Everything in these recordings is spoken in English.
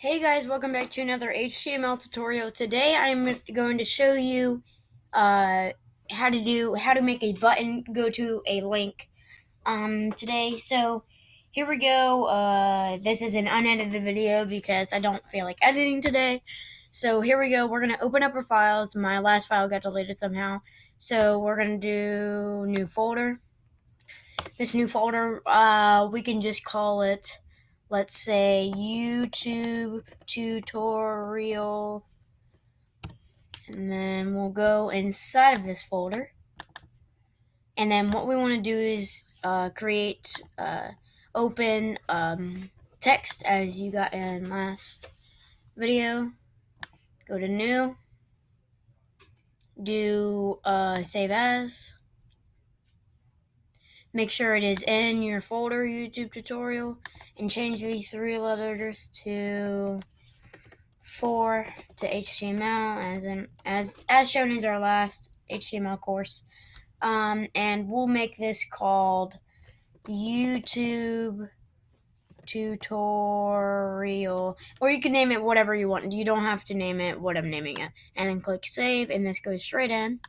Hey guys, welcome back to another HTML tutorial. Today I'm going to show you how to make a button go to a link today. So here we go. This is an unedited video because I don't feel like editing today. So here we go. We're going to open up our files. My last file got deleted somehow. So we're going to do new folder. This new folder, we can just call it, let's say, YouTube tutorial, and then we'll go inside of this folder, and then what we want to do is create open text as you got in last video. Go to new, do save as. Make sure it is in your folder, YouTube tutorial, and change these 3 letters to 4 to HTML as shown as our last HTML course. And we'll make this called YouTube tutorial, or you can name it whatever you want. You don't have to name it what I'm naming it. And then click save, and this goes straight in.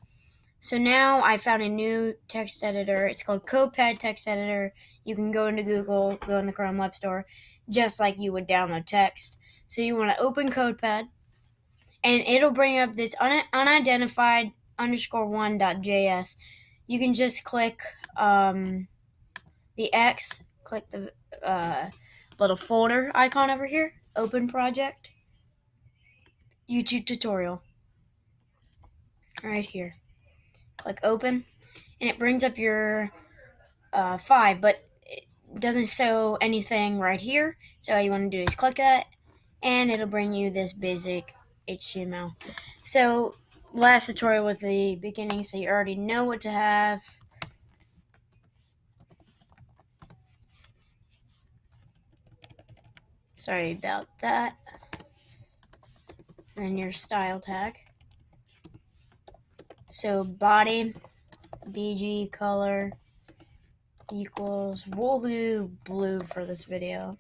So now I found a new text editor. It's called Codepad text editor. You can go into Google, go in the Chrome Web Store, just like you would download text. So you want to open Codepad, and it'll bring up this unidentified _1.js. You can just click the X, click the little folder icon over here, open project, YouTube tutorial, right here. Click open, and it brings up your 5, but it doesn't show anything right here. So all you want to do is click that, and it'll bring you this basic HTML. So last tutorial was the beginning, so you already know what to have. Sorry about that. Then your style tag. So body, BG color equals, we'll do blue for this video.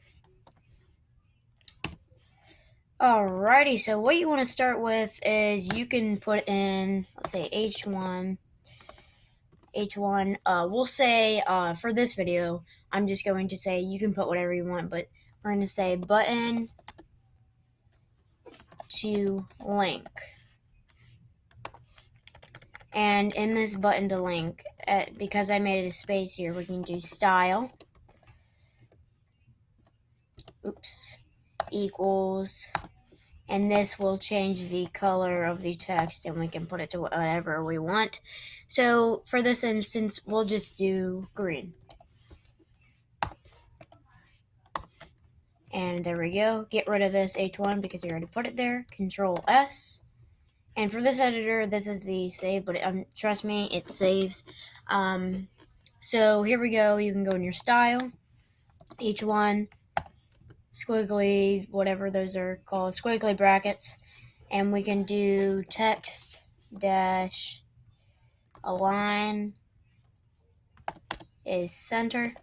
Alrighty, so what you want to start with is you can put in, let's say H1. We'll say for this video, I'm just going to say you can put whatever you want, but we're going to say button to link. And in this button to link, because I made it a space here, we can do style. Equals, and this will change the color of the text, and we can put it to whatever we want. So for this instance, we'll just do green. And there we go. Get rid of this H1 because we already put it there. Control S. And for this editor, this is the save, but trust me, it saves. So here we go. You can go in your style, H1, squiggly, whatever those are called, squiggly brackets, and we can do text dash align is center,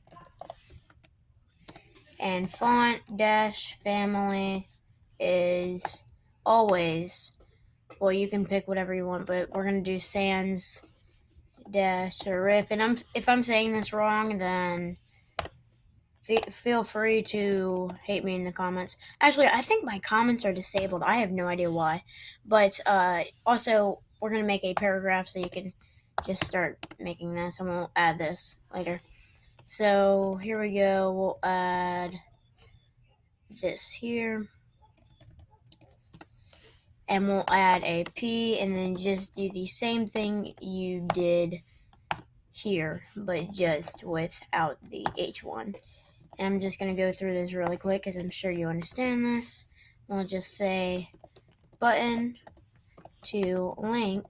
and font dash family is always, well, you can pick whatever you want, but we're going to do sans dash serif. And if I'm saying this wrong, then feel free to hate me in the comments. Actually, I think my comments are disabled. I have no idea why. But also, we're going to make a paragraph so you can just start making this, and we'll add this later. So here we go. We'll add this here. And we'll add a P, and then just do the same thing you did here, but just without the H1. And I'm just going to go through this really quick because I'm sure you understand this. We'll just say button to link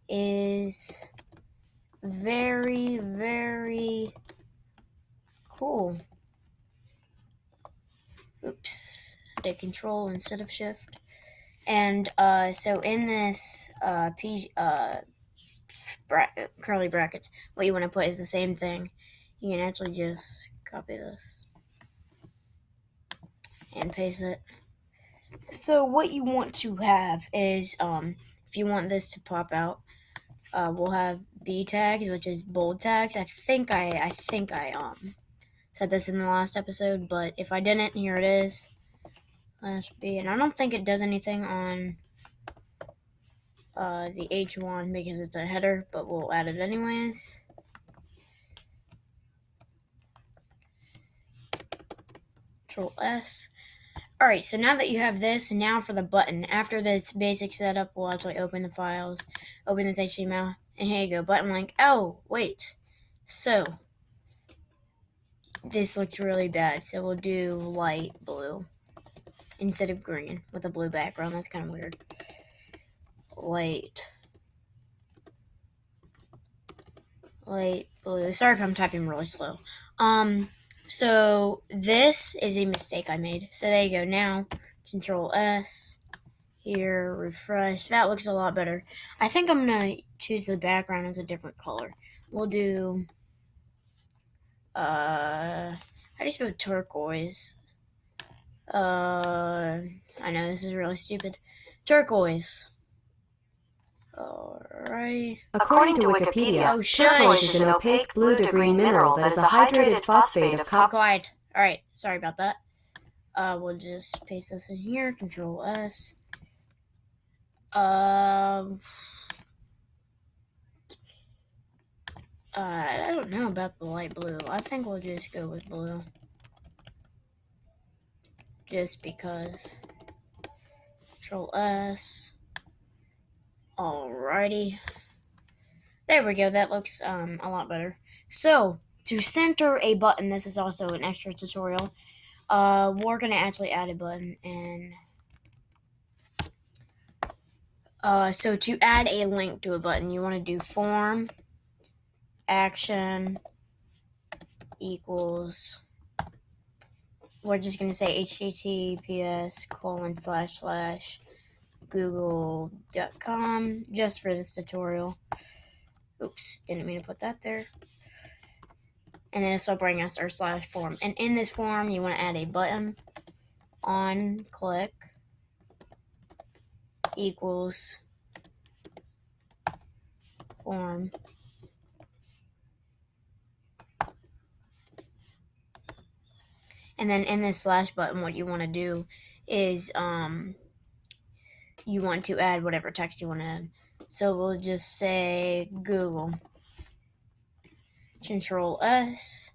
is very, very cool. Oops, I did control instead of shift. And so in this curly brackets, what you want to put is the same thing. You can actually just copy this and paste it. So what you want to have is, if you want this to pop out, we'll have B tags, which is bold tags. I think I said this in the last episode, but if I didn't, here it is. B, and I don't think it does anything on the H1 because it's a header, but we'll add it anyways. Control S. Alright, so now that you have this, now for the button. After this basic setup, we'll actually open the files, open this HTML, and here you go, button link. Oh, wait. So, this looks really bad, so we'll do light blue instead of green with a blue background. That's kind of weird. Light blue. Sorry if I'm typing really slow. So this is a mistake I made. So there you go. Now, Control S. Here, refresh. That looks a lot better. I think I'm going to choose the background as a different color. We'll do, how do you spell turquoise? I know this is really stupid. Turquoise. Alrighty. According to Wikipedia, turquoise is an opaque blue to green mineral that is a hydrated phosphate of copper. Be quiet. Alright, sorry about that. We'll just paste this in here. Control S. I don't know about the light blue. I think we'll just go with blue. Just because. Control S. Alrighty. There we go. That looks a lot better. So, to center a button, this is also an extra tutorial. We're going to actually add a button. And so to add a link to a button, you want to do form action equals, we're just going to say https://google.com just for this tutorial. Oops, didn't mean to put that there. And then this will bring us our /form. And in this form, you want to add a button on click equals form. And then in this /button, what you want to do is you want to add whatever text you want to add. So we'll just say Google. Control S.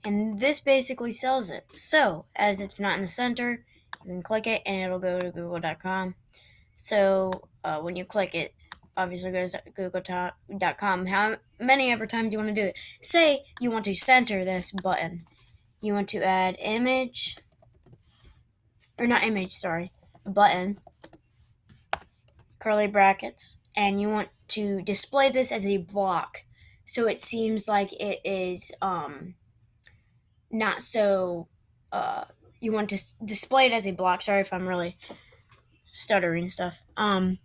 And this basically sells it. So, as it's not in the center, you can click it and it'll go to google.com. So, when you click it, obviously goes to google.com. How many ever times you want to do it? Say you want to center this button. You want to add image, or not image, sorry, button, curly brackets, and you want to display this as a block. So it seems like it is not so, you want to display it as a block. Sorry if I'm really stuttering stuff. You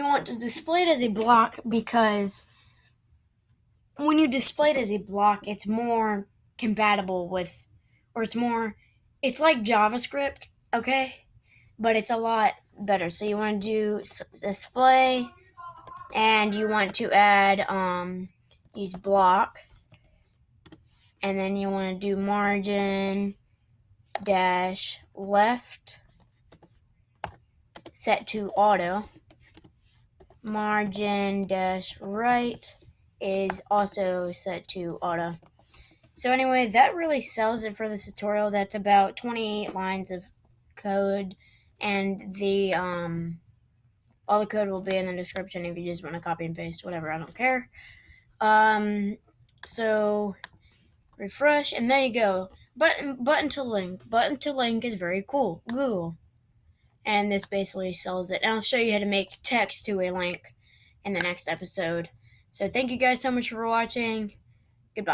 want to display it as a block because when you display it as a block, it's more compatible with, or it's like JavaScript, okay? But it's a lot better. So you want to do display, and you want to add, use block, and then you want to do margin dash left set to auto. Margin dash right is also set to auto. So anyway, that really sells it for this tutorial. That's about 28 lines of code, and the all the code will be in the description if you just want to copy and paste, whatever, I don't care. So refresh, and there you go. Button to link. Button to link is very cool. Google. And this basically sells it. And I'll show you how to make text to a link in the next episode. So thank you guys so much for watching.